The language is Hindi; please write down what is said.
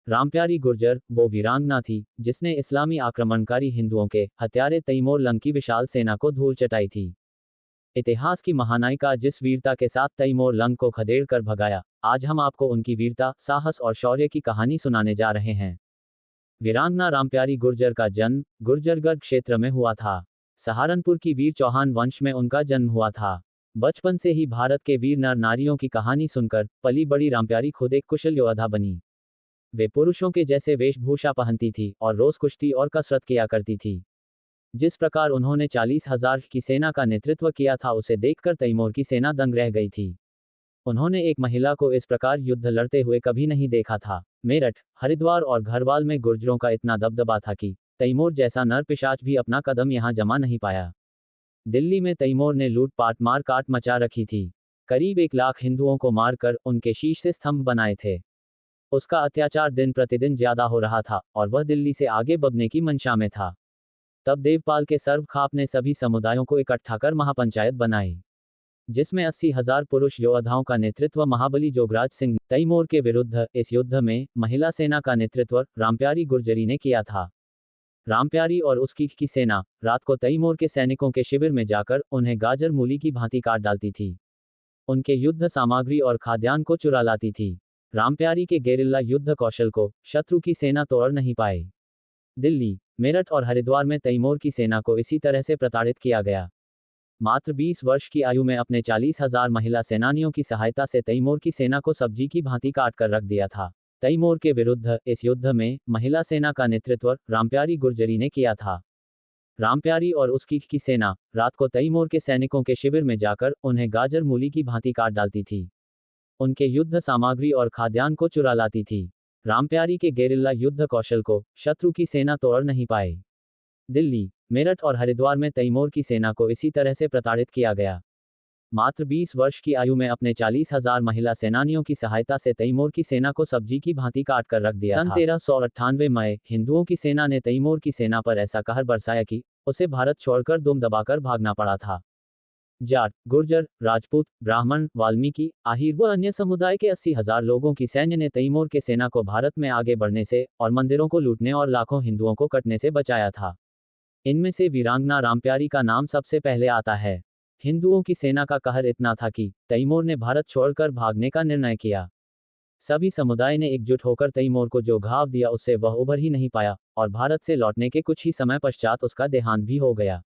रामप्यारी गुर्जर वो वीरांगना थी जिसने इस्लामी आक्रमणकारी हिंदुओं के हत्यारे तैमूर लंग की विशाल सेना को धूल चटाई थी। इतिहास की महानायिका जिस वीरता के साथ तैमूर लंग को खदेड़ कर भगाया, आज हम आपको उनकी वीरता, साहस और शौर्य की कहानी सुनाने जा रहे हैं। वीरांगना रामप्यारी गुर्जर का जन्म गुर्जरगढ़ क्षेत्र में हुआ था। सहारनपुर की वीर चौहान वंश में उनका जन्म हुआ था। बचपन से ही भारत के वीर नर नारियों की कहानी सुनकर पली बड़ी रामप्यारी खुद एक कुशल योद्धा बनी। वे पुरुषों के जैसे वेशभूषा पहनती थी और रोज कुश्ती और कसरत किया करती थी। जिस प्रकार उन्होंने 40,000 की सेना का नेतृत्व किया था, उसे देखकर तैमूर की सेना दंग रह गई थी। उन्होंने एक महिला को इस प्रकार युद्ध लड़ते हुए कभी नहीं देखा था। मेरठ, हरिद्वार और घरवाल में गुर्जरों का इतना दबदबा था कि तैमूर जैसा नर पिशाच भी अपना कदम यहां जमा नहीं पाया। दिल्ली में तैमूर ने लूटपाट मार काट मचा रखी थी। करीब 1 लाख हिंदुओं को मारकर उनके शीश से स्तंभ बनाए थे। उसका अत्याचार दिन प्रतिदिन ज्यादा हो रहा था और वह दिल्ली से आगे बढ़ने की मंशा में था। तब देवपाल के सर्वखाप ने सभी समुदायों को इकट्ठा कर महापंचायत बनाई, जिसमें 80,000 पुरुष योद्धाओं का नेतृत्व महाबली जोगराज सिंह तैमूर के विरुद्ध। इस युद्ध में महिला सेना का नेतृत्व रामप्यारी गुर्जरी ने किया था। रामप्यारी और उसकी सेना रात को तैमूर के सैनिकों के शिविर में जाकर उन्हें गाजर मूली की भांति काट डालती थी। उनके युद्ध सामग्री और खाद्यान्न को चुरा लाती थी। रामप्यारी के गेरिल्ला युद्ध कौशल को शत्रु की सेना तोड़ नहीं पाए। दिल्ली, मेरठ और हरिद्वार में तैमूर की सेना को इसी तरह से प्रताड़ित किया गया। मात्र 20 वर्ष की आयु में अपने 40,000 महिला सेनानियों की सहायता से तैमूर की सेना को सब्जी की भांति काट कर रख दिया था। तैमूर के विरुद्ध इस युद्ध में महिला सेना का नेतृत्व रामप्यारी गुर्जरी ने किया था। रामप्यारी और उसकी सेना रात को तैमूर के सैनिकों के शिविर में जाकर उन्हें गाजर मूली की भांति काट डालती थी। उनके युद्ध सामग्री और खाद्यान्न को चुरा लाती थी। रामप्यारी के गेरिल्ला युद्ध कौशल को शत्रु की सेना तोड़ नहीं पाए। दिल्ली, मेरठ और हरिद्वार में तैमूर की सेना को इसी तरह से प्रताड़ित किया गया। मात्र 20 वर्ष की आयु में अपने 40,000 महिला सेनानियों की सहायता से तैमूर की सेना को सब्जी की भांति काट कर रख दिया था। सन 1398 में हिंदुओं की सेना ने तैमूर की सेना पर ऐसा कहर बरसाया कि उसे भारत छोड़कर दुम दबाकर भागना पड़ा था। जाट, गुर्जर, राजपूत, ब्राह्मण, वाल्मीकि, आहिर व अन्य समुदाय के 80,000 लोगों की सैन्य ने तैमूर के सेना को भारत में आगे बढ़ने से और मंदिरों को लूटने और लाखों हिंदुओं को कटने से बचाया था। इनमें से वीरांगना रामप्यारी का नाम सबसे पहले आता है। हिंदुओं की सेना का कहर इतना था कि तैमूर ने भारत छोड़कर भागने का निर्णय किया। सभी समुदाय ने एकजुट होकर तैमूर को जो घाव दिया उससे वह उभर ही नहीं पाया और भारत से लौटने के कुछ ही समय पश्चात उसका देहांत भी हो गया।